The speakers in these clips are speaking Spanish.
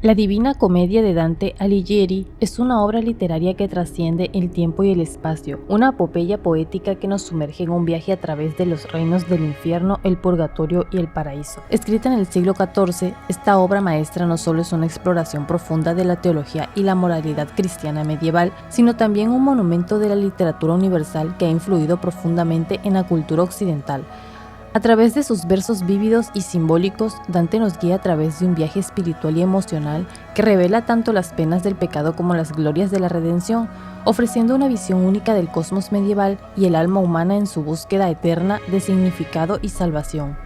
La Divina Comedia de Dante Alighieri es una obra literaria que trasciende el tiempo y el espacio, una epopeya poética que nos sumerge en un viaje a través de los reinos del infierno, el purgatorio y el paraíso. Escrita en el siglo XIV, esta obra maestra no solo es una exploración profunda de la teología y la moralidad cristiana medieval, sino también un monumento de la literatura universal que ha influido profundamente en la cultura occidental. A través de sus versos vívidos y simbólicos, Dante nos guía a través de un viaje espiritual y emocional que revela tanto las penas del pecado como las glorias de la redención, ofreciendo una visión única del cosmos medieval y el alma humana en su búsqueda eterna de significado y salvación.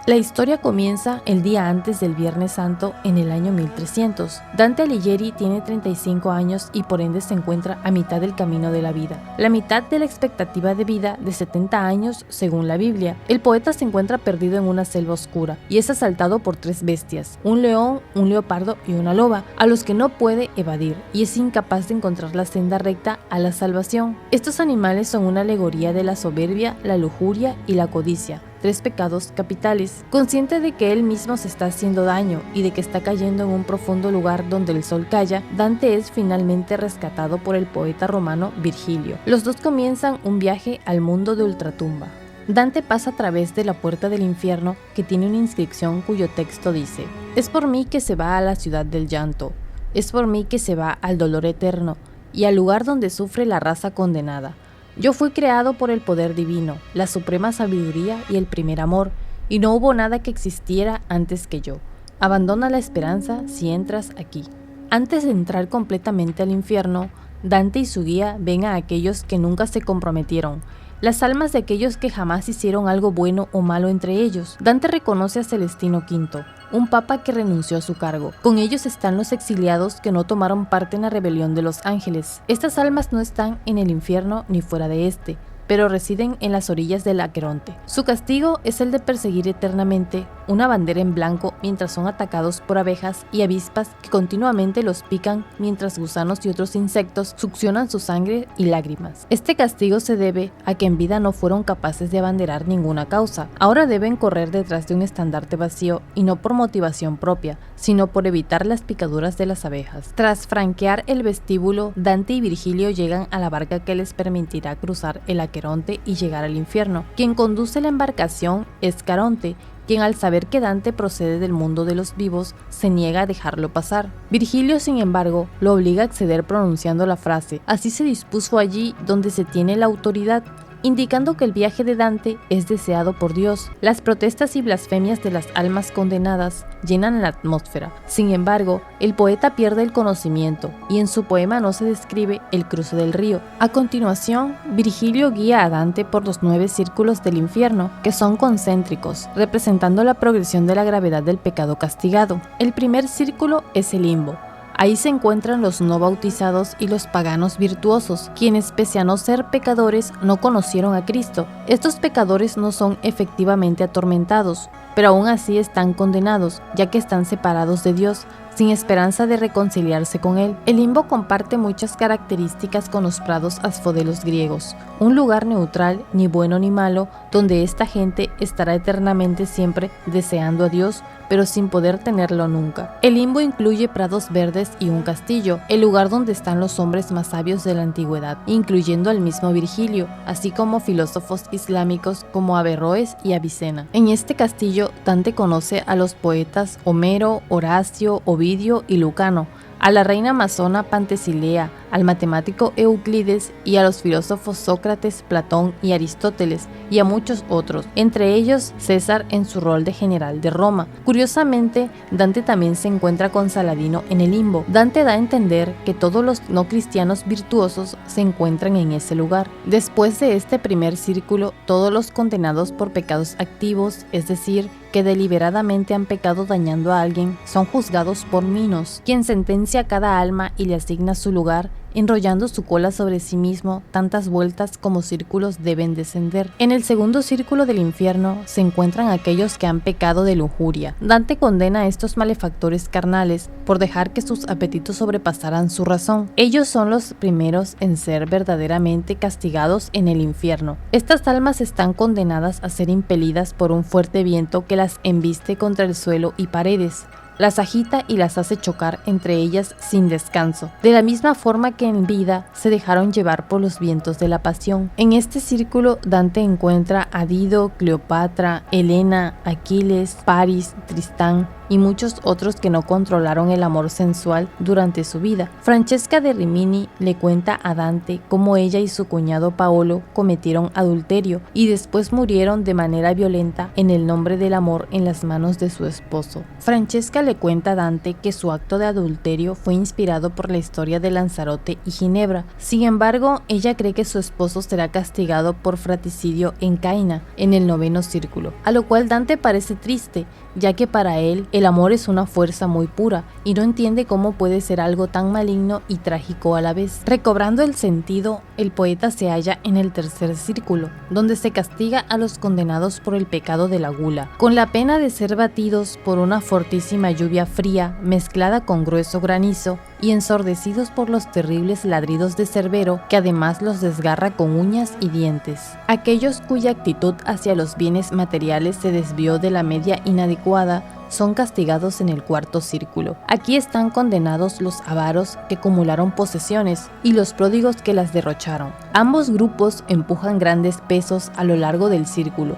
La historia comienza el día antes del Viernes Santo en el año 1300. Dante Alighieri tiene 35 años y por ende se encuentra a mitad del camino de la vida. La mitad de la expectativa de vida de 70 años según la Biblia. El poeta se encuentra perdido en una selva oscura y es asaltado por 3 bestias, un león, un leopardo y una loba, a los que no puede evadir y es incapaz de encontrar la senda recta a la salvación. Estos animales son una alegoría de la soberbia, la lujuria y la codicia. 3 pecados capitales. Consciente de que él mismo se está haciendo daño y de que está cayendo en un profundo lugar donde el sol calla, Dante es finalmente rescatado por el poeta romano Virgilio. Los dos comienzan un viaje al mundo de ultratumba. Dante pasa a través de la puerta del infierno, que tiene una inscripción cuyo texto dice: «Es por mí que se va a la ciudad del llanto, es por mí que se va al dolor eterno y al lugar donde sufre la raza condenada. Yo fui creado por el poder divino, la suprema sabiduría y el primer amor, y no hubo nada que existiera antes que yo. Abandona la esperanza si entras aquí». Antes de entrar completamente al infierno, Dante y su guía ven a aquellos que nunca se comprometieron, las almas de aquellos que jamás hicieron algo bueno o malo entre ellos. Dante reconoce a Celestino V, un papa que renunció a su cargo. Con ellos están los exiliados que no tomaron parte en la rebelión de los ángeles. Estas almas no están en el infierno ni fuera de este, pero residen en las orillas del Aqueronte. Su castigo es el de perseguir eternamente una bandera en blanco mientras son atacados por abejas y avispas que continuamente los pican, mientras gusanos y otros insectos succionan su sangre y lágrimas. Este castigo se debe a que en vida no fueron capaces de abanderar ninguna causa. Ahora deben correr detrás de un estandarte vacío, y no por motivación propia, sino por evitar las picaduras de las abejas. Tras franquear el vestíbulo, Dante y Virgilio llegan a la barca que les permitirá cruzar el Aqueronte y llegar al infierno. Quien conduce la embarcación es Caronte, quien al saber que Dante procede del mundo de los vivos, se niega a dejarlo pasar. Virgilio, sin embargo, lo obliga a acceder pronunciando la frase: «Así se dispuso allí donde se tiene la autoridad», indicando que el viaje de Dante es deseado por Dios. Las protestas y blasfemias de las almas condenadas llenan la atmósfera. Sin embargo, el poeta pierde el conocimiento y en su poema no se describe el cruce del río. A continuación, Virgilio guía a Dante por los 9 círculos del infierno, que son concéntricos, representando la progresión de la gravedad del pecado castigado. El primer círculo es el limbo. Ahí se encuentran los no bautizados y los paganos virtuosos, quienes pese a no ser pecadores no conocieron a Cristo. Estos pecadores no son efectivamente atormentados, pero aún así están condenados, ya que están separados de Dios, sin esperanza de reconciliarse con Él. El limbo comparte muchas características con los prados asfodelos griegos, un lugar neutral, ni bueno ni malo, donde esta gente estará eternamente siempre deseando a Dios, pero sin poder tenerlo nunca. El limbo incluye prados verdes y un castillo, el lugar donde están los hombres más sabios de la antigüedad, incluyendo al mismo Virgilio, así como filósofos islámicos como Averroes y Avicena. En este castillo, Dante conoce a los poetas Homero, Horacio, Ovidio y Lucano, a la reina amazona Pentesilea, al matemático Euclides y a los filósofos Sócrates, Platón y Aristóteles, y a muchos otros, entre ellos César en su rol de general de Roma. Curiosamente, Dante también se encuentra con Saladino en el limbo. Dante da a entender que todos los no cristianos virtuosos se encuentran en ese lugar. Después de este primer círculo, todos los condenados por pecados activos, es decir, que deliberadamente han pecado dañando a alguien, son juzgados por Minos, quien sentencia a cada alma y le asigna su lugar enrollando su cola sobre sí mismo tantas vueltas como círculos deben descender. En el segundo círculo del infierno se encuentran aquellos que han pecado de lujuria. Dante condena a estos malefactores carnales por dejar que sus apetitos sobrepasaran su razón. Ellos son los primeros en ser verdaderamente castigados en el infierno. Estas almas están condenadas a ser impelidas por un fuerte viento que las embiste contra el suelo y paredes, las agita y las hace chocar entre ellas sin descanso, de la misma forma que en vida se dejaron llevar por los vientos de la pasión. En este círculo Dante encuentra a Dido, Cleopatra, Helena, Aquiles, Paris, Tristán y muchos otros que no controlaron el amor sensual durante su vida. Francesca de Rimini le cuenta a Dante cómo ella y su cuñado Paolo cometieron adulterio y después murieron de manera violenta en el nombre del amor en las manos de su esposo. Francesca le cuenta a Dante que su acto de adulterio fue inspirado por la historia de Lanzarote y Ginebra. Sin embargo, ella cree que su esposo será castigado por fratricidio en Caina, en el 9º círculo, a lo cual Dante parece triste, ya que para él el amor es una fuerza muy pura y no entiende cómo puede ser algo tan maligno y trágico a la vez. Recobrando el sentido, el poeta se halla en el 3er círculo, donde se castiga a los condenados por el pecado de la gula, con la pena de ser batidos por una fortísima lluvia fría mezclada con grueso granizo y ensordecidos por los terribles ladridos de Cerbero, que además los desgarra con uñas y dientes. Aquellos cuya actitud hacia los bienes materiales se desvió de la media inadecuada son castigados en el 4º círculo. Aquí están condenados los avaros que acumularon posesiones y los pródigos que las derrocharon. Ambos grupos empujan grandes pesos a lo largo del círculo,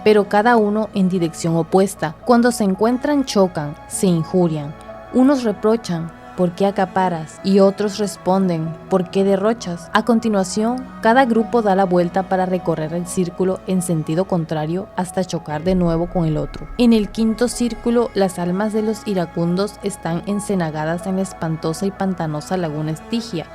pero cada uno en dirección opuesta. Cuando se encuentran chocan, se injurian. Unos reprochan: ¿por qué acaparas? Y otros responden: ¿por qué derrochas? A continuación, cada grupo da la vuelta para recorrer el círculo en sentido contrario hasta chocar de nuevo con el otro. En el 5º círculo, las almas de los iracundos están encenagadas en la espantosa y pantanosa laguna Estigia.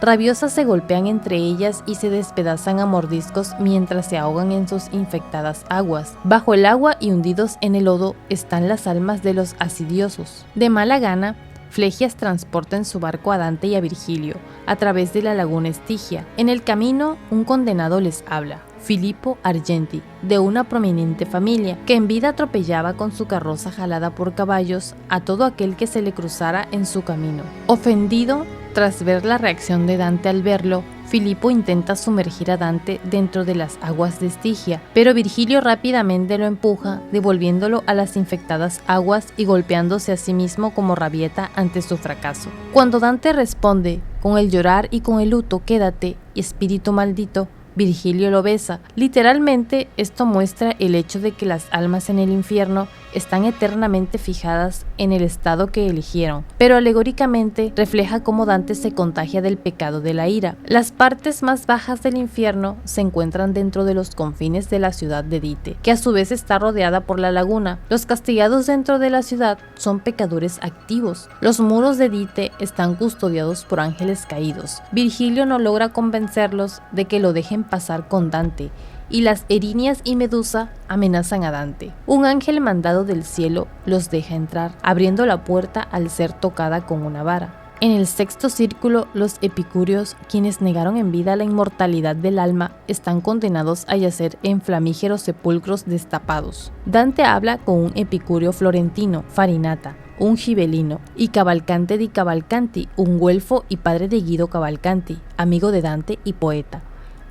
Rabiosas se golpean entre ellas y se despedazan a mordiscos mientras se ahogan en sus infectadas aguas. Bajo el agua y hundidos en el lodo están las almas de los asidiosos. De mala gana, Flegias transporta en su barco a Dante y a Virgilio a través de la laguna Estigia. En el camino, un condenado les habla, Filippo Argenti, de una prominente familia, que en vida atropellaba con su carroza jalada por caballos a todo aquel que se le cruzara en su camino. Ofendido, tras ver la reacción de Dante al verlo, Filippo intenta sumergir a Dante dentro de las aguas de Estigia, pero Virgilio rápidamente lo empuja, devolviéndolo a las infectadas aguas y golpeándose a sí mismo como rabieta ante su fracaso. Cuando Dante responde: con el llorar y con el luto quédate, espíritu maldito, Virgilio lo besa. Literalmente, esto muestra el hecho de que las almas en el infierno están eternamente fijadas en el estado que eligieron, pero alegóricamente refleja cómo Dante se contagia del pecado de la ira. Las partes más bajas del infierno se encuentran dentro de los confines de la ciudad de Dite, que a su vez está rodeada por la laguna. Los castigados dentro de la ciudad son pecadores activos. Los muros de Dite están custodiados por ángeles caídos. Virgilio no logra convencerlos de que lo dejen pasar con Dante, y las Erinias y Medusa amenazan a Dante. Un ángel mandado del cielo los deja entrar, abriendo la puerta al ser tocada con una vara. En el 6º círculo, los epicúreos, quienes negaron en vida la inmortalidad del alma, están condenados a yacer en flamígeros sepulcros destapados. Dante habla con un epicúreo florentino, Farinata, un gibelino, y Cavalcante di Cavalcanti, un güelfo y padre de Guido Cavalcanti, amigo de Dante y poeta.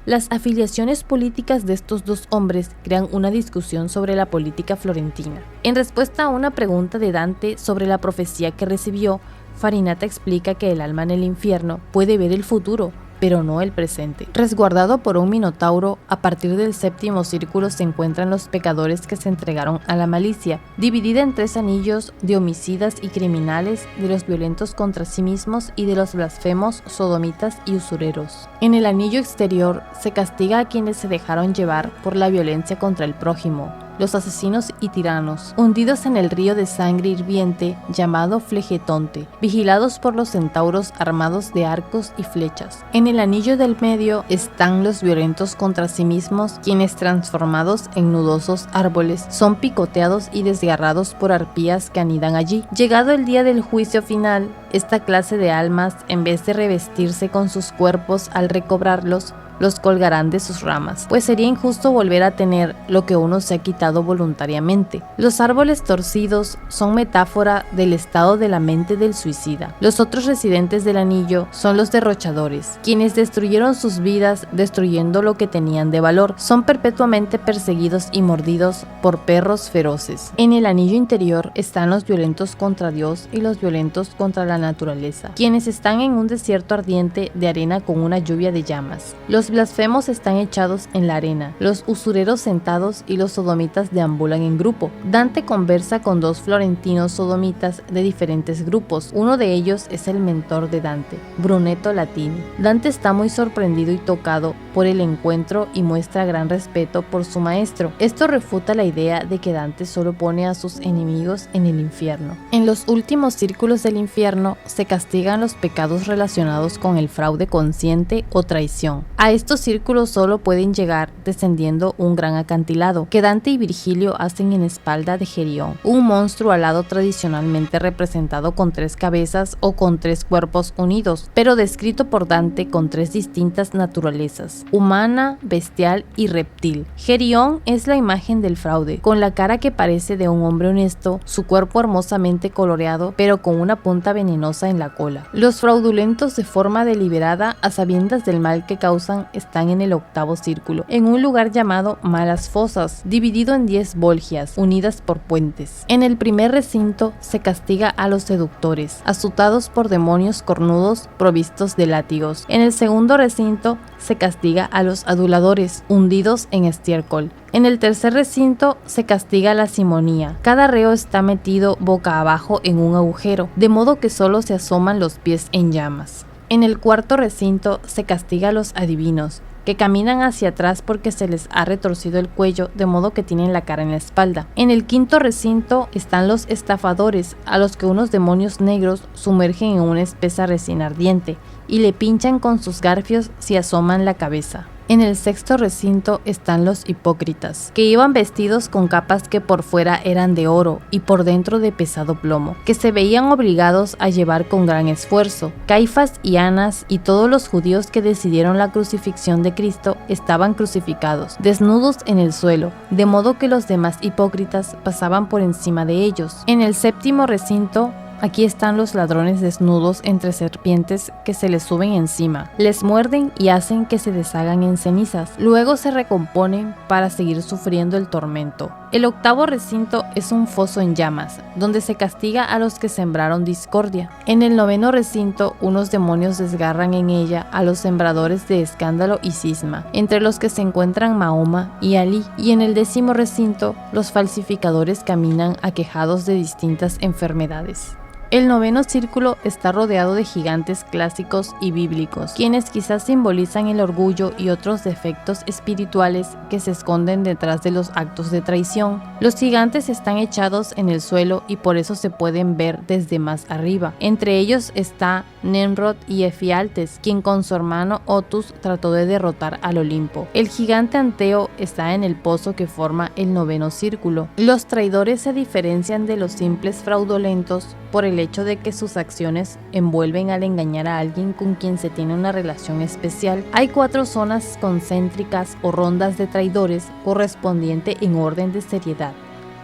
Las afiliaciones políticas de estos dos hombres crean una discusión sobre la política florentina. En respuesta a una pregunta de Dante sobre la profecía que recibió, Farinata explica que el alma en el infierno puede ver el futuro, pero no el presente. Resguardado por un minotauro, a partir del 7º círculo se encuentran los pecadores que se entregaron a la malicia, dividida en 3 anillos de homicidas y criminales, de los violentos contra sí mismos y de los blasfemos, sodomitas y usureros. En el anillo exterior se castiga a quienes se dejaron llevar por la violencia contra el prójimo, los asesinos y tiranos, hundidos en el río de sangre hirviente llamado Flegetonte, vigilados por los centauros armados de arcos y flechas. En el anillo del medio están los violentos contra sí mismos, quienes transformados en nudosos árboles son picoteados y desgarrados por arpías que anidan allí. Llegado el día del juicio final, esta clase de almas, en vez de revestirse con sus cuerpos al recobrarlos, los colgarán de sus ramas, pues sería injusto volver a tener lo que uno se ha quitado voluntariamente. Los árboles torcidos son metáfora del estado de la mente del suicida. Los otros residentes del anillo son los derrochadores, quienes destruyeron sus vidas destruyendo lo que tenían de valor. Son perpetuamente perseguidos y mordidos por perros feroces. En el anillo interior están los violentos contra Dios y los violentos contra la naturaleza, quienes están en un desierto ardiente de arena con una lluvia de llamas. Los blasfemos están echados en la arena, los usureros sentados y los sodomitas deambulan en grupo. Dante conversa con dos florentinos sodomitas de diferentes grupos. Uno de ellos es el mentor de Dante, Brunetto Latini. Dante está muy sorprendido y tocado por el encuentro y muestra gran respeto por su maestro. Esto refuta la idea de que Dante solo pone a sus enemigos en el infierno. En los últimos círculos del infierno se castigan los pecados relacionados con el fraude consciente o traición. A estos círculos solo pueden llegar descendiendo un gran acantilado, que Dante y Virgilio hacen en espalda de Gerión, un monstruo alado tradicionalmente representado con 3 cabezas o con 3 cuerpos unidos, pero descrito por Dante con 3 distintas naturalezas, humana, bestial y reptil. Gerión es la imagen del fraude, con la cara que parece de un hombre honesto, su cuerpo hermosamente coloreado, pero con una punta venenosa en la cola. Los fraudulentos de forma deliberada, a sabiendas del mal que causan, están en el 8º círculo, en un lugar llamado Malas Fosas, dividido en 10 bolgias, unidas por puentes. En el primer recinto se castiga a los seductores, azotados por demonios cornudos provistos de látigos. En el segundo recinto se castiga a los aduladores, hundidos en estiércol. En el tercer recinto se castiga la simonía. Cada reo está metido boca abajo en un agujero, de modo que solo se asoman los pies en llamas. En el cuarto recinto se castiga a los adivinos, que caminan hacia atrás porque se les ha retorcido el cuello, de modo que tienen la cara en la espalda. En el quinto recinto están los estafadores, a los que unos demonios negros sumergen en una espesa resina ardiente y le pinchan con sus garfios si asoman la cabeza. En el sexto recinto están los hipócritas, que iban vestidos con capas que por fuera eran de oro y por dentro de pesado plomo, que se veían obligados a llevar con gran esfuerzo. Caifás y Anas y todos los judíos que decidieron la crucifixión de Cristo estaban crucificados, desnudos en el suelo, de modo que los demás hipócritas pasaban por encima de ellos. En el séptimo recinto, aquí están los ladrones desnudos entre serpientes que se les suben encima, les muerden y hacen que se deshagan en cenizas, luego se recomponen para seguir sufriendo el tormento. El 8º recinto es un foso en llamas, donde se castiga a los que sembraron discordia. En el 9º recinto, unos demonios desgarran en ella a los sembradores de escándalo y cisma, entre los que se encuentran Mahoma y Alí. Y en el 10º recinto, los falsificadores caminan aquejados de distintas enfermedades. El 9º círculo está rodeado de gigantes clásicos y bíblicos, quienes quizás simbolizan el orgullo y otros defectos espirituales que se esconden detrás de los actos de traición. Los gigantes están echados en el suelo y por eso se pueden ver desde más arriba. Entre ellos está Nemrod y Efialtes, quien con su hermano Otus trató de derrotar al Olimpo. El gigante Anteo está en el pozo que forma el 9º círculo. Los traidores se diferencian de los simples fraudulentos por el hecho de que sus acciones envuelven al engañar a alguien con quien se tiene una relación especial. Hay 4 zonas concéntricas o rondas de traidores correspondiente en orden de seriedad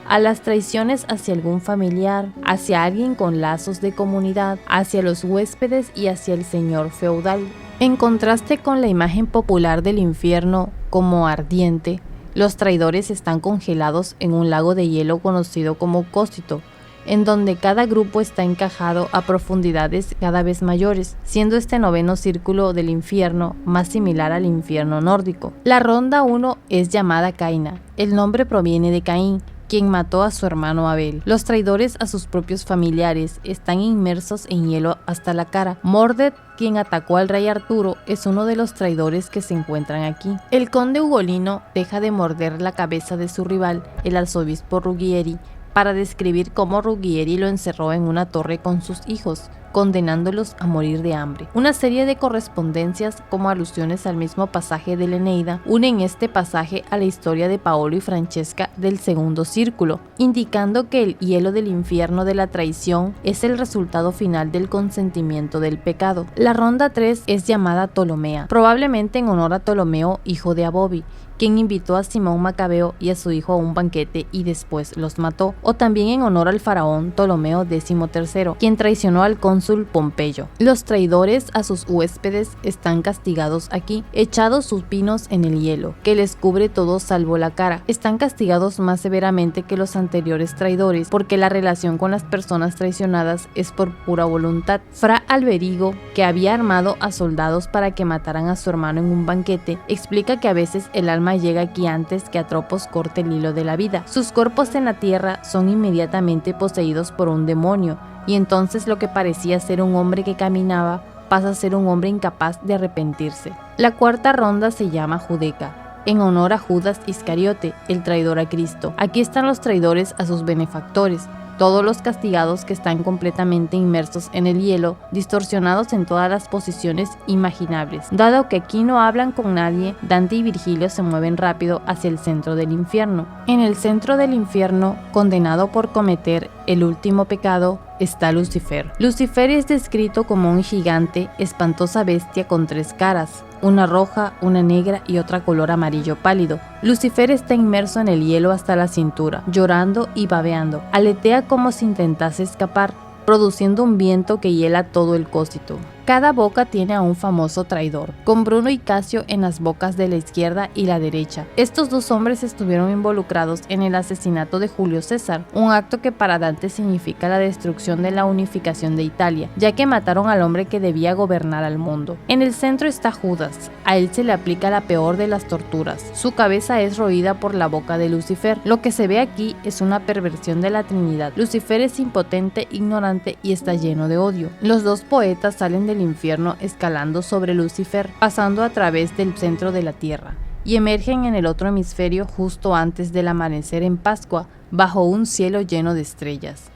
a las traiciones hacia algún familiar, hacia alguien con lazos de comunidad, hacia los huéspedes y hacia el señor feudal. En contraste con la imagen popular del infierno como ardiente, los traidores están congelados en un lago de hielo conocido como Cósito, en donde cada grupo está encajado a profundidades cada vez mayores, siendo este 9º círculo del infierno más similar al infierno nórdico. La ronda 1 es llamada Caina. El nombre proviene de Caín, quien mató a su hermano Abel. Los traidores a sus propios familiares están inmersos en hielo hasta la cara. Mordred, quien atacó al rey Arturo, es uno de los traidores que se encuentran aquí. El conde Ugolino deja de morder la cabeza de su rival, el arzobispo Ruggieri, para describir cómo Ruggieri lo encerró en una torre con sus hijos. condenándolos a morir de hambre. Una serie de correspondencias como alusiones al mismo pasaje de la Eneida unen este pasaje a la historia de Paolo y Francesca del segundo círculo, indicando que el hielo del infierno de la traición es el resultado final del consentimiento del pecado. La ronda 3 es llamada Ptolomea, probablemente en honor a Ptolomeo, hijo de Abobi, quien invitó a Simón Macabeo y a su hijo a un banquete y después los mató, o también en honor al faraón Ptolomeo XIII, quien traicionó al cónsul Pompeyo. Los traidores a sus huéspedes están castigados aquí, echados supinos en el hielo, que les cubre todo salvo la cara. Están castigados más severamente que los anteriores traidores, porque la relación con las personas traicionadas es por pura voluntad. Fra Alberigo, que había armado a soldados para que mataran a su hermano en un banquete, explica que a veces el alma llega aquí antes que Atropos corte el hilo de la vida. Sus cuerpos en la tierra son inmediatamente poseídos por un demonio, y entonces lo que parecía ser un hombre que caminaba pasa a ser un hombre incapaz de arrepentirse. La cuarta ronda se llama Judeca, en honor a Judas Iscariote, el traidor a Cristo. Aquí están los traidores a sus benefactores, todos los castigados que están completamente inmersos en el hielo, distorsionados en todas las posiciones imaginables. Dado que aquí no hablan con nadie, Dante y Virgilio se mueven rápido hacia el centro del infierno. En el centro del infierno, condenado por cometer el último pecado, está Lucifer. Lucifer es descrito como un gigante, espantosa bestia con 3 caras, una roja, una negra y otra color amarillo pálido. Lucifer está inmerso en el hielo hasta la cintura, llorando y babeando. Aletea como si intentase escapar, produciendo un viento que hiela todo el cósito. Cada boca tiene a un famoso traidor, con Bruno y Casio en las bocas de la izquierda y la derecha. Estos 2 hombres estuvieron involucrados en el asesinato de Julio César, un acto que para Dante significa la destrucción de la unificación de Italia, ya que mataron al hombre que debía gobernar al mundo. En el centro está Judas. A él se le aplica la peor de las torturas. Su cabeza es roída por la boca de Lucifer. Lo que se ve aquí es una perversión de la Trinidad. Lucifer es impotente, ignorante y está lleno de odio. Los 2 poetas salen del infierno escalando sobre Lucifer, pasando a través del centro de la tierra, y emergen en el otro hemisferio justo antes del amanecer en Pascua, bajo un cielo lleno de estrellas.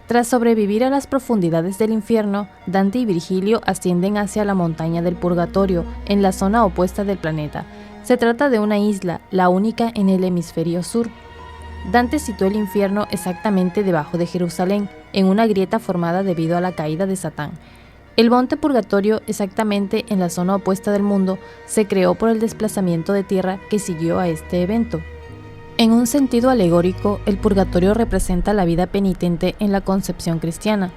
Tras sobrevivir a las profundidades del infierno, Dante y Virgilio ascienden hacia la montaña del Purgatorio, en la zona opuesta del planeta. Se trata de una isla, la única en el hemisferio sur. Dante situó el infierno exactamente debajo de Jerusalén, en una grieta formada debido a la caída de Satán. El monte Purgatorio, exactamente en la zona opuesta del mundo, se creó por el desplazamiento de tierra que siguió a este evento. En un sentido alegórico, el purgatorio representa la vida penitente en la concepción cristiana.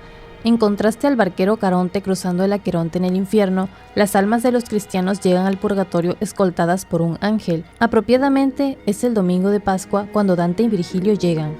En contraste al barquero Caronte cruzando el Aqueronte en el infierno, las almas de los cristianos llegan al purgatorio escoltadas por un ángel. Apropiadamente, es el domingo de Pascua cuando Dante y Virgilio llegan.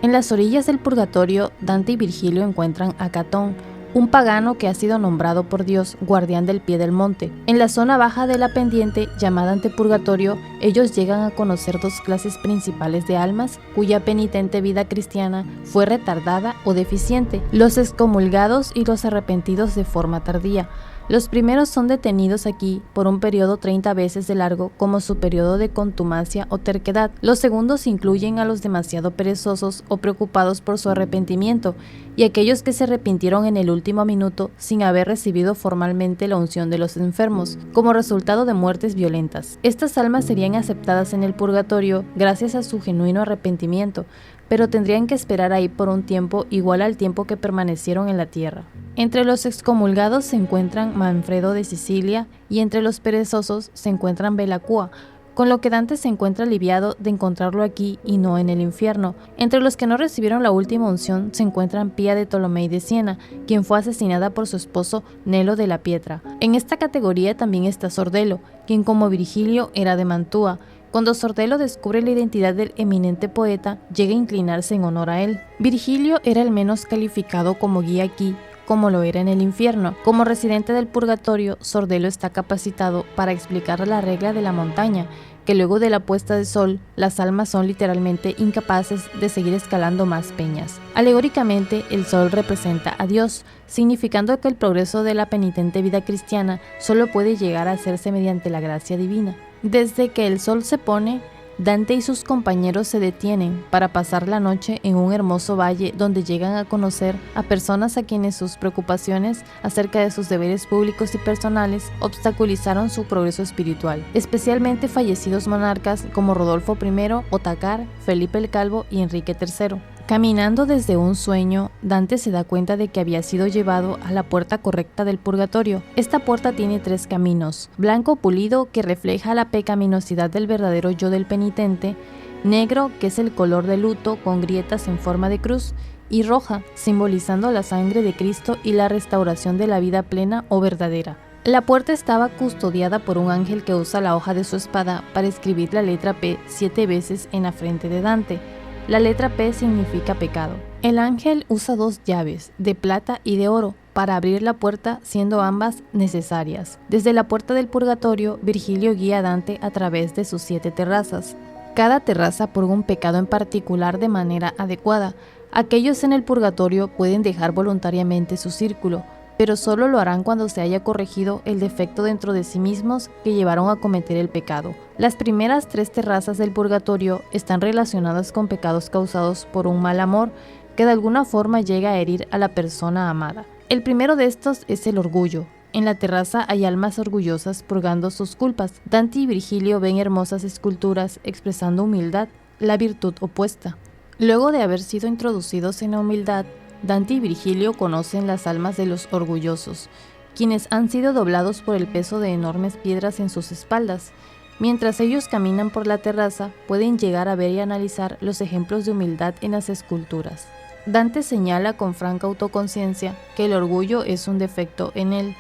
En las orillas del purgatorio, Dante y Virgilio encuentran a Catón, un pagano que ha sido nombrado por Dios guardián del pie del monte. En la zona baja de la pendiente, llamada antepurgatorio, ellos llegan a conocer 2 clases principales de almas cuya penitente vida cristiana fue retardada o deficiente: los excomulgados y los arrepentidos de forma tardía. Los primeros son detenidos aquí por un periodo 30 veces de largo como su periodo de contumacia o terquedad. Los segundos incluyen a los demasiado perezosos o preocupados por su arrepentimiento y aquellos que se arrepintieron en el último minuto sin haber recibido formalmente la unción de los enfermos, como resultado de muertes violentas. Estas almas serían aceptadas en el purgatorio gracias a su genuino arrepentimiento, pero tendrían que esperar ahí por un tiempo igual al tiempo que permanecieron en la tierra. Entre los excomulgados se encuentran Manfredo de Sicilia y entre los perezosos se encuentran Belacua, con lo que Dante se encuentra aliviado de encontrarlo aquí y no en el infierno. Entre los que no recibieron la última unción se encuentran Pía de Tolomei de Siena, quien fue asesinada por su esposo Nelo de la Pietra. En esta categoría también está Sordelo, quien como Virgilio era de Mantua. Cuando Sordelo descubre la identidad del eminente poeta, llega a inclinarse en honor a él. Virgilio era el menos calificado como guía aquí, como lo era en el infierno. Como residente del purgatorio, Sordelo está capacitado para explicar la regla de la montaña, que luego de la puesta de sol, las almas son literalmente incapaces de seguir escalando más peñas. Alegóricamente, el sol representa a Dios, significando que el progreso de la penitente vida cristiana solo puede llegar a hacerse mediante la gracia divina. Desde que el sol se pone, Dante y sus compañeros se detienen para pasar la noche en un hermoso valle donde llegan a conocer a personas a quienes sus preocupaciones acerca de sus deberes públicos y personales obstaculizaron su progreso espiritual, especialmente fallecidos monarcas como Rodolfo I, Otakar, Felipe el Calvo y Enrique III. Caminando desde un sueño, Dante se da cuenta de que había sido llevado a la puerta correcta del purgatorio. Esta puerta tiene 3 caminos: blanco pulido, que refleja la pecaminosidad del verdadero yo del penitente; negro, que es el color de luto con grietas en forma de cruz; y roja, simbolizando la sangre de Cristo y la restauración de la vida plena o verdadera. La puerta estaba custodiada por un ángel que usa la hoja de su espada para escribir la letra P 7 veces en la frente de Dante. La letra P significa pecado. El ángel usa 2 llaves, de plata y de oro, para abrir la puerta, siendo ambas necesarias. Desde la puerta del purgatorio, Virgilio guía a Dante a través de sus 7 terrazas. Cada terraza purga un pecado en particular de manera adecuada. Aquellos en el purgatorio pueden dejar voluntariamente su círculo, pero solo lo harán cuando se haya corregido el defecto dentro de sí mismos que llevaron a cometer el pecado. Las primeras 3 terrazas del purgatorio están relacionadas con pecados causados por un mal amor que de alguna forma llega a herir a la persona amada. El primero de estos es el orgullo. En la terraza hay almas orgullosas purgando sus culpas. Dante y Virgilio ven hermosas esculturas expresando humildad, la virtud opuesta. Luego de haber sido introducidos en la humildad, Dante y Virgilio conocen las almas de los orgullosos, quienes han sido doblados por el peso de enormes piedras en sus espaldas. Mientras ellos caminan por la terraza, pueden llegar a ver y analizar los ejemplos de humildad en las esculturas. Dante señala con franca autoconciencia que el orgullo es un defecto en él.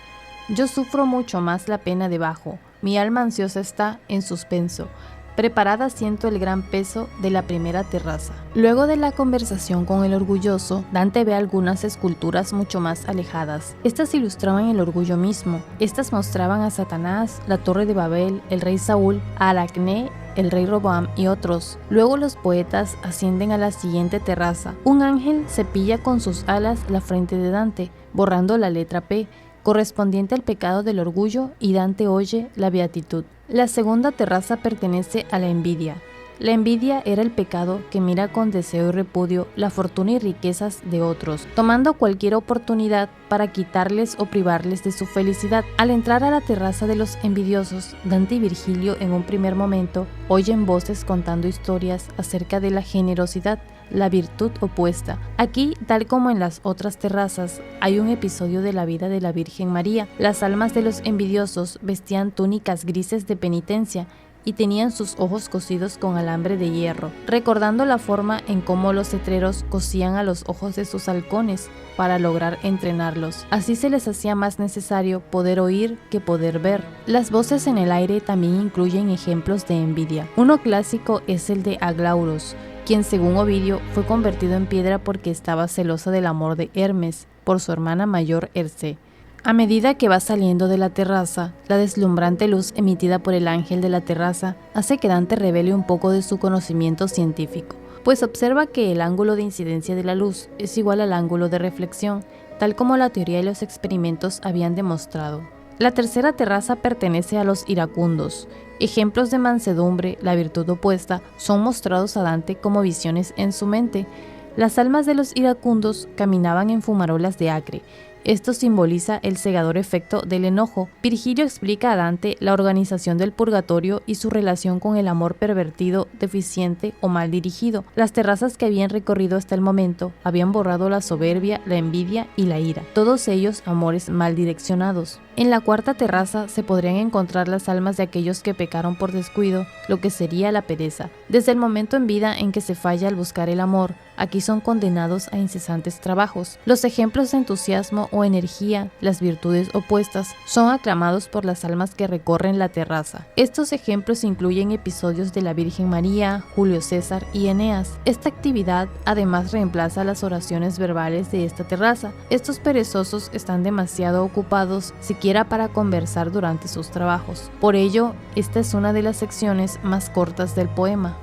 Yo sufro mucho más la pena debajo, mi alma ansiosa está en suspenso. Preparada siento el gran peso de la primera terraza. Luego de la conversación con el orgulloso, Dante ve algunas esculturas mucho más alejadas. Estas ilustraban el orgullo mismo. Estas mostraban a Satanás, la Torre de Babel, el rey Saúl, a Aracné, el rey Roboam y otros. Luego los poetas ascienden a la siguiente terraza. Un ángel cepilla con sus alas la frente de Dante, borrando la letra P, correspondiente al pecado del orgullo, y Dante oye la beatitud. La segunda terraza pertenece a la envidia. La envidia era el pecado que mira con deseo y repudio la fortuna y riquezas de otros, tomando cualquier oportunidad para quitarles o privarles de su felicidad. Al entrar a la terraza de los envidiosos, Dante y Virgilio en un primer momento oyen voces contando historias acerca de la generosidad, la virtud opuesta. Aquí, tal como en las otras terrazas, hay un episodio de la vida de la Virgen María. Las almas de los envidiosos vestían túnicas grises de penitencia y tenían sus ojos cosidos con alambre de hierro, recordando la forma en cómo los cetreros cosían a los ojos de sus halcones para lograr entrenarlos. Así se les hacía más necesario poder oír que poder ver. Las voces en el aire también incluyen ejemplos de envidia. Uno clásico es el de Aglauros, quien según Ovidio fue convertido en piedra porque estaba celosa del amor de Hermes por su hermana mayor Erce. A medida que va saliendo de la terraza, la deslumbrante luz emitida por el ángel de la terraza hace que Dante revele un poco de su conocimiento científico, pues observa que el ángulo de incidencia de la luz es igual al ángulo de reflexión, tal como la teoría y los experimentos habían demostrado. La tercera terraza pertenece a los iracundos. Ejemplos de mansedumbre, la virtud opuesta, son mostrados a Dante como visiones en su mente. Las almas de los iracundos caminaban en fumarolas de acre. Esto simboliza el cegador efecto del enojo. Virgilio explica a Dante la organización del purgatorio y su relación con el amor pervertido, deficiente o mal dirigido. Las terrazas que habían recorrido hasta el momento habían borrado la soberbia, la envidia y la ira, todos ellos amores mal direccionados. En la cuarta terraza se podrían encontrar las almas de aquellos que pecaron por descuido, lo que sería la pereza. Desde el momento en vida en que se falla al buscar el amor, aquí son condenados a incesantes trabajos. Los ejemplos de entusiasmo o energía, las virtudes opuestas, son aclamados por las almas que recorren la terraza. Estos ejemplos incluyen episodios de la Virgen María, Julio César y Eneas. Esta actividad además reemplaza las oraciones verbales de esta terraza. Estos perezosos están demasiado ocupados siquiera para conversar durante sus trabajos. Por ello, esta es una de las secciones más cortas del poema.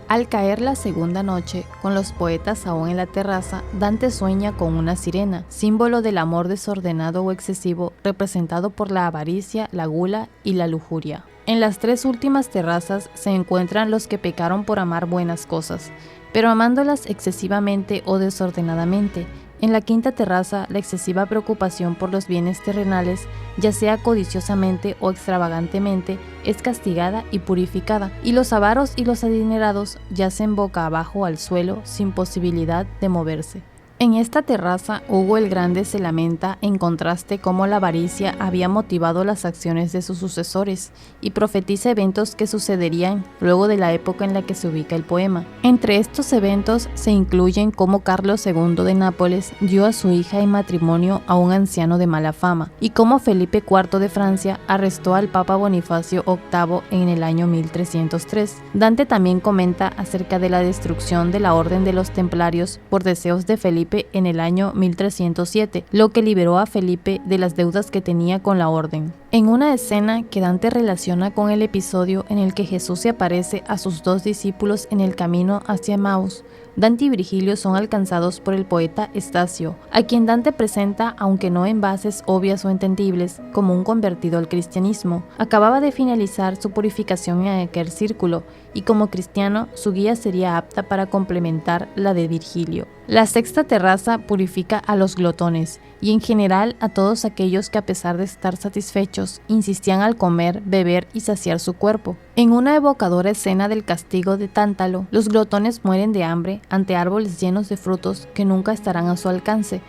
Al caer la segunda noche, con los poetas aún en la terraza, Dante sueña con una sirena, símbolo del amor desordenado o excesivo, representado por la avaricia, la gula y la lujuria. En las 3 últimas terrazas se encuentran los que pecaron por amar buenas cosas, pero amándolas excesivamente o desordenadamente. En la 5ª terraza, la excesiva preocupación por los bienes terrenales, ya sea codiciosamente o extravagantemente, es castigada y purificada, y los avaros y los adinerados yacen boca abajo al suelo sin posibilidad de moverse. En esta terraza, Hugo el Grande se lamenta en contraste cómo la avaricia había motivado las acciones de sus sucesores y profetiza eventos que sucederían luego de la época en la que se ubica el poema. Entre estos eventos se incluyen cómo Carlos II de Nápoles dio a su hija en matrimonio a un anciano de mala fama y cómo Felipe IV de Francia arrestó al Papa Bonifacio VIII en el año 1303. Dante también comenta acerca de la destrucción de la Orden de los Templarios por deseos de Felipe en el año 1307, lo que liberó a Felipe de las deudas que tenía con la orden. En una escena que Dante relaciona con el episodio en el que Jesús se aparece a sus 2 discípulos en el camino hacia Emaús, Dante y Virgilio son alcanzados por el poeta Estacio, a quien Dante presenta, aunque no en bases obvias o entendibles, como un convertido al cristianismo. Acababa de finalizar su purificación en aquel círculo, y como cristiano, su guía sería apta para complementar la de Virgilio. La 6ª terraza purifica a los glotones, y en general a todos aquellos que a pesar de estar satisfechos, insistían al comer, beber y saciar su cuerpo. En una evocadora escena del castigo de Tántalo, los glotones mueren de hambre ante árboles llenos de frutos que nunca estarán a su alcance.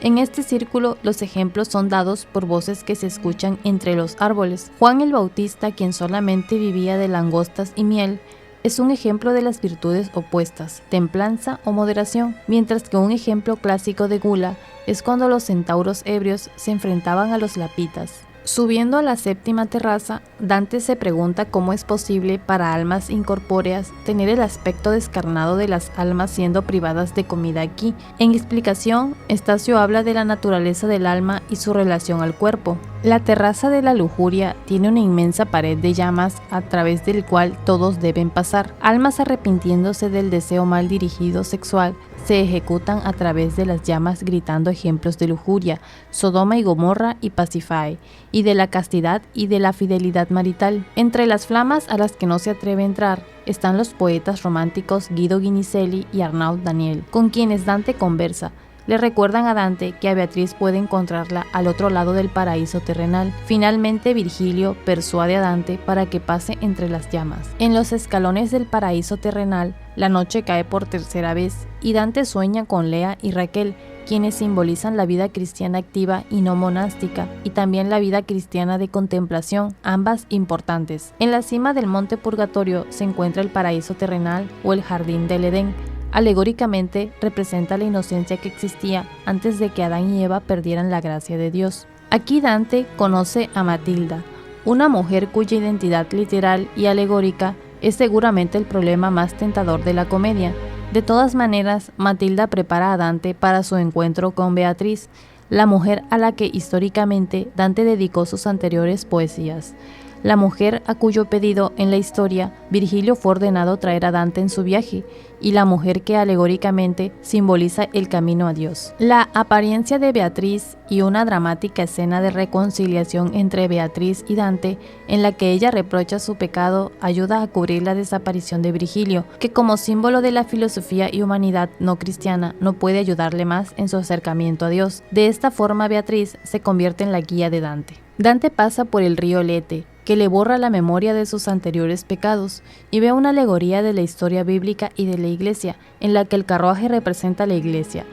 En este círculo, los ejemplos son dados por voces que se escuchan entre los árboles. Juan el Bautista, quien solamente vivía de langostas y miel, es un ejemplo de las virtudes opuestas, templanza o moderación, mientras que un ejemplo clásico de gula es cuando los centauros ebrios se enfrentaban a los lapitas. Subiendo a la 7ª terraza, Dante se pregunta cómo es posible para almas incorpóreas tener el aspecto descarnado de las almas siendo privadas de comida aquí. En explicación, Estacio habla de la naturaleza del alma y su relación al cuerpo. La terraza de la lujuria tiene una inmensa pared de llamas a través del cual todos deben pasar. Almas arrepintiéndose del deseo mal dirigido sexual se ejecutan a través de las llamas gritando ejemplos de lujuria, Sodoma y Gomorra y Pasífae, y de la castidad y de la fidelidad marital. Entre las flamas a las que no se atreve a entrar están los poetas románticos Guido Guinizelli y Arnaud Daniel, con quienes Dante conversa. Le recuerdan a Dante que a Beatriz puede encontrarla al otro lado del paraíso terrenal. Finalmente, Virgilio persuade a Dante para que pase entre las llamas. En los escalones del paraíso terrenal, la noche cae por 3ª vez y Dante sueña con Lea y Raquel, quienes simbolizan la vida cristiana activa y no monástica, y también la vida cristiana de contemplación, ambas importantes. En la cima del monte Purgatorio se encuentra el paraíso terrenal o el jardín del Edén. Alegóricamente representa la inocencia que existía antes de que Adán y Eva perdieran la gracia de Dios. Aquí Dante conoce a Matilda, una mujer cuya identidad literal y alegórica es seguramente el problema más tentador de la comedia. De todas maneras, Matilda prepara a Dante para su encuentro con Beatriz, la mujer a la que históricamente Dante dedicó sus anteriores poesías. La mujer a cuyo pedido en la historia Virgilio fue ordenado traer a Dante en su viaje, y la mujer que alegóricamente simboliza el camino a Dios. La apariencia de Beatriz y una dramática escena de reconciliación entre Beatriz y Dante, en la que ella reprocha su pecado, ayuda a cubrir la desaparición de Virgilio, que como símbolo de la filosofía y humanidad no cristiana no puede ayudarle más en su acercamiento a Dios. De esta forma, Beatriz se convierte en la guía de Dante. Dante pasa por el río Lete, que le borra la memoria de sus anteriores pecados, y ve una alegoría de la historia bíblica y de la Iglesia, en la que el carruaje representa a la Iglesia.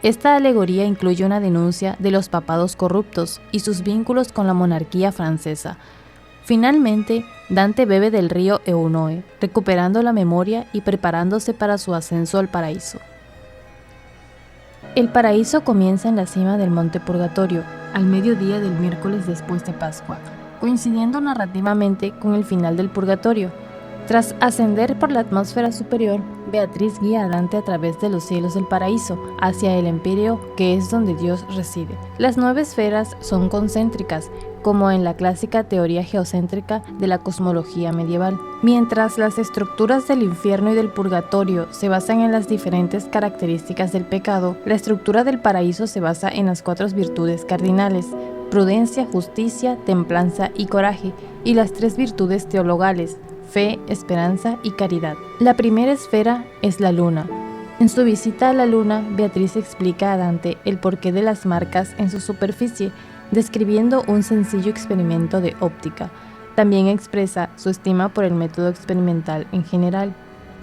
Esta alegoría incluye una denuncia de los papados corruptos y sus vínculos con la monarquía francesa. Finalmente, Dante bebe del río Eunoe, recuperando la memoria y preparándose para su ascenso al paraíso. El paraíso comienza en la cima del monte Purgatorio, al mediodía del miércoles después de Pascua, coincidiendo narrativamente con el final del purgatorio. Tras ascender por la atmósfera superior, Beatriz guía a Dante a través de los cielos del paraíso, hacia el empíreo, que es donde Dios reside. Las 9 esferas son concéntricas, como en la clásica teoría geocéntrica de la cosmología medieval. Mientras las estructuras del infierno y del purgatorio se basan en las diferentes características del pecado, la estructura del paraíso se basa en las 4 virtudes cardinales: prudencia, justicia, templanza y coraje, y las 3 virtudes teologales, fe, esperanza y caridad. La primera esfera es la luna. En su visita a la luna, Beatriz explica a Dante el porqué de las marcas en su superficie, describiendo un sencillo experimento de óptica. También expresa su estima por el método experimental en general.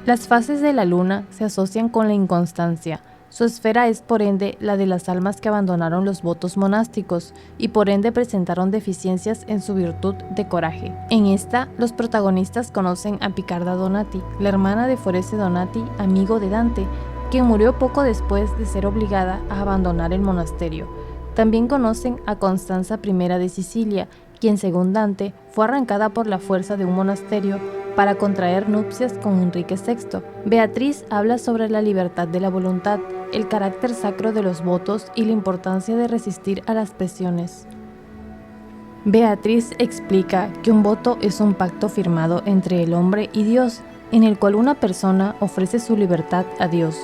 Las fases de la luna se asocian con la inconstancia. Su esfera es por ende la de las almas que abandonaron los votos monásticos y por ende presentaron deficiencias en su virtud de coraje. En esta, los protagonistas conocen a Picarda Donati, la hermana de Forese Donati, amigo de Dante, quien murió poco después de ser obligada a abandonar el monasterio. También conocen a Constanza I de Sicilia, quien según Dante fue arrancada por la fuerza de un monasterio para contraer nupcias con Enrique VI. Beatriz habla sobre la libertad de la voluntad, el carácter sacro de los votos y la importancia de resistir a las presiones. Beatriz explica que un voto es un pacto firmado entre el hombre y Dios, en el cual una persona ofrece su libertad a Dios.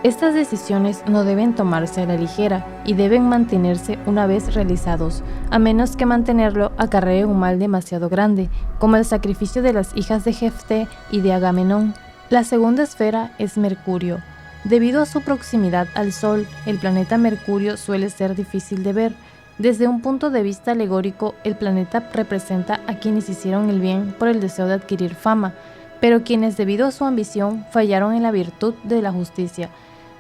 Estas decisiones no deben tomarse a la ligera y deben mantenerse una vez realizados, a menos que mantenerlo acarree un mal demasiado grande, como el sacrificio de las hijas de Jefté y de Agamenón. La segunda esfera es Mercurio. Debido a su proximidad al Sol, el planeta Mercurio suele ser difícil de ver. Desde un punto de vista alegórico, el planeta representa a quienes hicieron el bien por el deseo de adquirir fama, pero quienes debido a su ambición fallaron en la virtud de la justicia.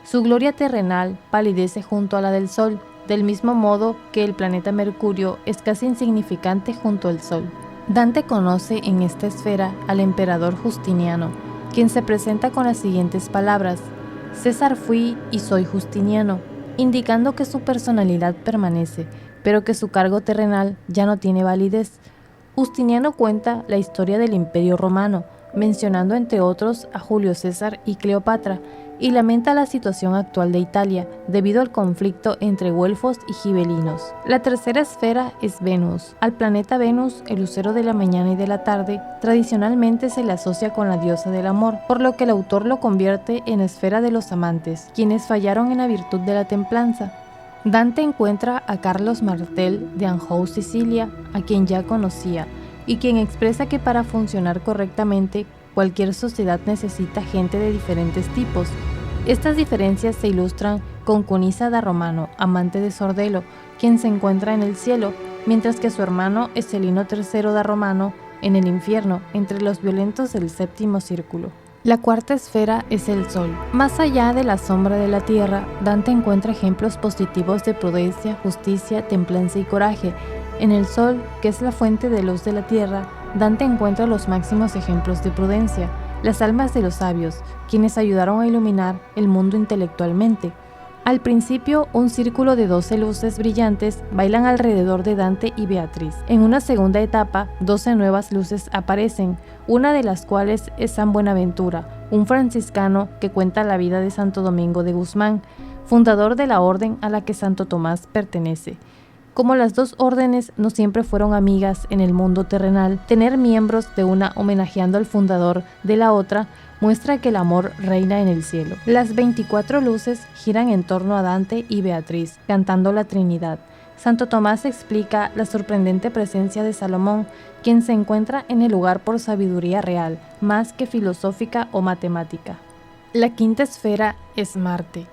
Su gloria terrenal palidece junto a la del Sol, del mismo modo que el planeta Mercurio es casi insignificante junto al Sol. Dante conoce en esta esfera al emperador Justiniano, quien se presenta con las siguientes palabras: César fui y soy Justiniano, indicando que su personalidad permanece, pero que su cargo terrenal ya no tiene validez. Justiniano cuenta la historia del Imperio Romano, mencionando entre otros a Julio César y Cleopatra, y lamenta la situación actual de Italia debido al conflicto entre güelfos y gibelinos. La tercera esfera es Venus. Al planeta Venus, el lucero de la mañana y de la tarde, tradicionalmente se le asocia con la diosa del amor, por lo que el autor lo convierte en esfera de los amantes, quienes fallaron en la virtud de la templanza. Dante encuentra a Carlos Martel de Anjou, Sicilia, a quien ya conocía, y quien expresa que para funcionar correctamente, cualquier sociedad necesita gente de diferentes tipos. Estas diferencias se ilustran con Cunisa da Romano, amante de Sordelo, quien se encuentra en el cielo, mientras que su hermano Escelino III da Romano en el infierno, entre los violentos del séptimo círculo. La cuarta esfera es el Sol. Más allá de la sombra de la Tierra, Dante encuentra ejemplos positivos de prudencia, justicia, templanza y coraje. En el Sol, que es la fuente de luz de la Tierra, Dante encuentra los máximos ejemplos de prudencia, las almas de los sabios, quienes ayudaron a iluminar el mundo intelectualmente. Al principio, un círculo de 12 luces brillantes bailan alrededor de Dante y Beatriz. En una segunda etapa, 12 nuevas luces aparecen, una de las cuales es San Buenaventura, un franciscano que cuenta la vida de Santo Domingo de Guzmán, fundador de la orden a la que Santo Tomás pertenece. Como las dos órdenes no siempre fueron amigas en el mundo terrenal, tener miembros de una homenajeando al fundador de la otra muestra que el amor reina en el cielo. Las 24 luces giran en torno a Dante y Beatriz, cantando la Trinidad. Santo Tomás explica la sorprendente presencia de Salomón, quien se encuentra en el lugar por sabiduría real, más que filosófica o matemática. La quinta esfera es Marte.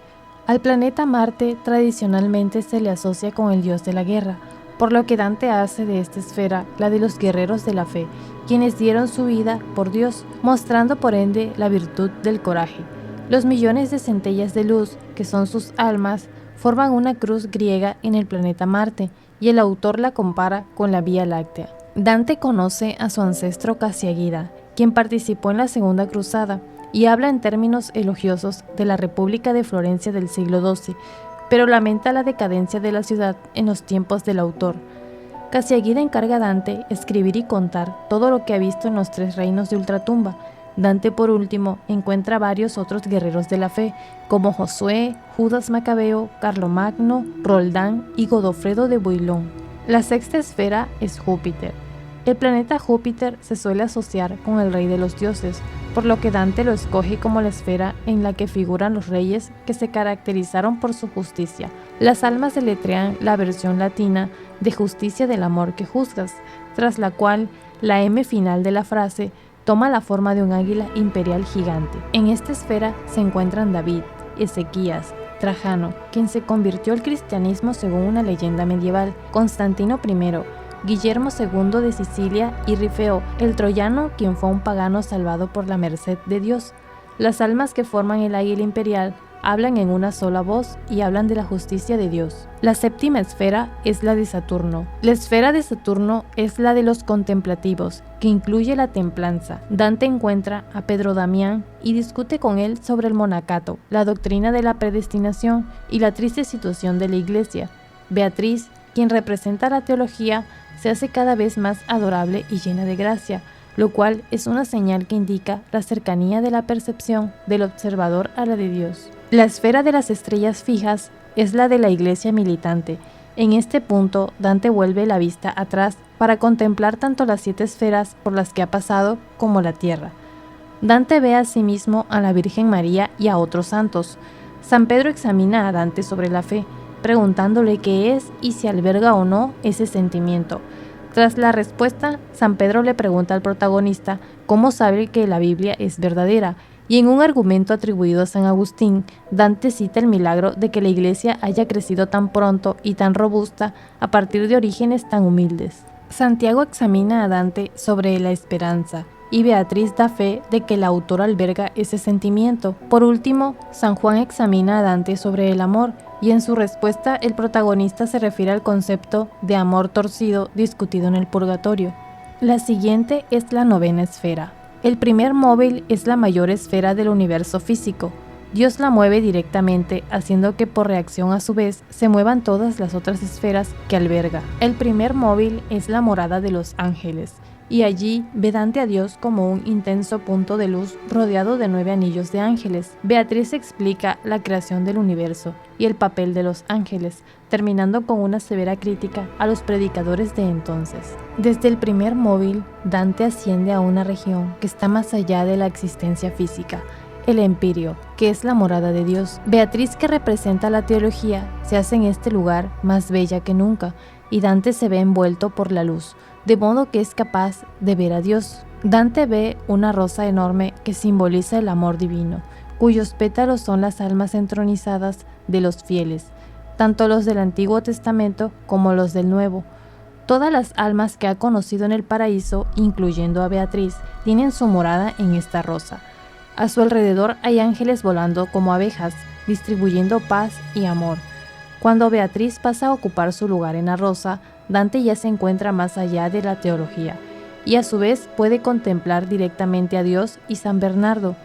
Al planeta Marte tradicionalmente se le asocia con el dios de la guerra, por lo que Dante hace de esta esfera la de los guerreros de la fe, quienes dieron su vida por Dios, mostrando por ende la virtud del coraje. Los millones de centellas de luz, que son sus almas, forman una cruz griega en el planeta Marte, y el autor la compara con la Vía Láctea. Dante conoce a su ancestro Casiagida, quien participó en la Segunda Cruzada, y habla en términos elogiosos de la República de Florencia del siglo XII, pero lamenta la decadencia de la ciudad en los tiempos del autor. Casiagida encarga a Dante escribir y contar todo lo que ha visto en los 3 reinos de ultratumba. Dante, por último, encuentra varios otros guerreros de la fe, como Josué, Judas Macabeo, Carlomagno, Roldán y Godofredo de Bouillon. La sexta esfera es Júpiter. El planeta Júpiter se suele asociar con el rey de los dioses, por lo que Dante lo escoge como la esfera en la que figuran los reyes que se caracterizaron por su justicia. Las almas deletrean la versión latina de justicia del amor que juzgas, tras la cual la M final de la frase toma la forma de un águila imperial gigante. En esta esfera se encuentran David, Ezequías, Trajano, quien se convirtió al cristianismo según una leyenda medieval, Constantino I, Guillermo II de Sicilia y Rifeo, el troyano, quien fue un pagano salvado por la merced de Dios. Las almas que forman el águila imperial hablan en una sola voz y hablan de la justicia de Dios. La séptima esfera es la de Saturno. La esfera de Saturno es la de los contemplativos, que incluye la templanza. Dante encuentra a Pedro Damián y discute con él sobre el monacato, la doctrina de la predestinación y la triste situación de la Iglesia. Beatriz, quien representa la teología, se hace cada vez más adorable y llena de gracia, lo cual es una señal que indica la cercanía de la percepción del observador a la de Dios. La esfera de las estrellas fijas es la de la iglesia militante. En este punto, Dante vuelve la vista atrás para contemplar tanto las 7 esferas por las que ha pasado como la tierra. Dante ve a sí mismo a la Virgen María y a otros santos. San Pedro examina a Dante sobre la fe, preguntándole qué es y si alberga o no ese sentimiento. Tras la respuesta, San Pedro le pregunta al protagonista cómo sabe que la Biblia es verdadera, y en un argumento atribuido a San Agustín, Dante cita el milagro de que la Iglesia haya crecido tan pronto y tan robusta a partir de orígenes tan humildes. Santiago examina a Dante sobre la esperanza, y Beatriz da fe de que el autor alberga ese sentimiento. Por último, San Juan examina a Dante sobre el amor, y en su respuesta el protagonista se refiere al concepto de amor torcido discutido en el purgatorio. La siguiente es la novena esfera. El primer móvil es la mayor esfera del universo físico. Dios la mueve directamente, haciendo que por reacción a su vez se muevan todas las otras esferas que alberga. El primer móvil es la morada de los ángeles, y allí ve Dante a Dios como un intenso punto de luz rodeado de 9 anillos de ángeles. Beatriz explica la creación del universo y el papel de los ángeles, terminando con una severa crítica a los predicadores de entonces. Desde el primer móvil, Dante asciende a una región que está más allá de la existencia física, el Empirio, que es la morada de Dios. Beatriz, que representa la teología, se hace en este lugar más bella que nunca, y Dante se ve envuelto por la luz, de modo que es capaz de ver a Dios. Dante ve una rosa enorme que simboliza el amor divino, cuyos pétalos son las almas entronizadas de los fieles, tanto los del Antiguo Testamento como los del Nuevo. Todas las almas que ha conocido en el paraíso, incluyendo a Beatriz, tienen su morada en esta rosa. A su alrededor hay ángeles volando como abejas, distribuyendo paz y amor. Cuando Beatriz pasa a ocupar su lugar en la rosa, Dante ya se encuentra más allá de la teología, y a su vez puede contemplar directamente a Dios y San Bernardo.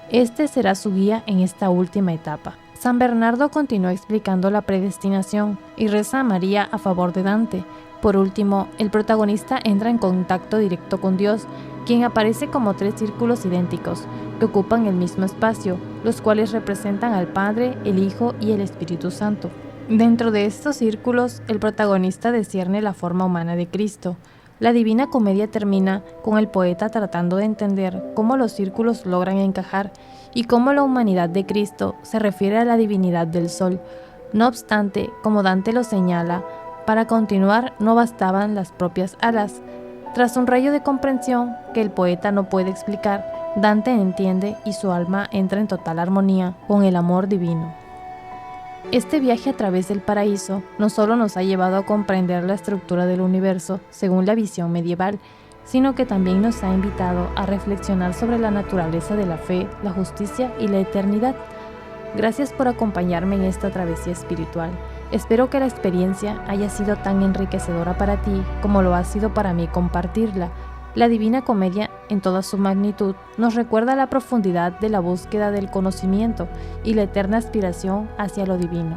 Este será su guía en esta última etapa. San Bernardo continúa explicando la predestinación y reza a María a favor de Dante. Por último, el protagonista entra en contacto directo con Dios, quien aparece como 3 círculos idénticos, que ocupan el mismo espacio, los cuales representan al Padre, el Hijo y el Espíritu Santo. Dentro de estos círculos, el protagonista discierne la forma humana de Cristo. La Divina Comedia termina con el poeta tratando de entender cómo los círculos logran encajar y cómo la humanidad de Cristo se refiere a la divinidad del Sol. No obstante, como Dante lo señala, para continuar no bastaban las propias alas. Tras un rayo de comprensión que el poeta no puede explicar, Dante entiende y su alma entra en total armonía con el amor divino. Este viaje a través del paraíso no solo nos ha llevado a comprender la estructura del universo según la visión medieval, sino que también nos ha invitado a reflexionar sobre la naturaleza de la fe, la justicia y la eternidad. Gracias por acompañarme en esta travesía espiritual. Espero que la experiencia haya sido tan enriquecedora para ti como lo ha sido para mí compartirla. La Divina Comedia, en toda su magnitud, nos recuerda la profundidad de la búsqueda del conocimiento y la eterna aspiración hacia lo divino.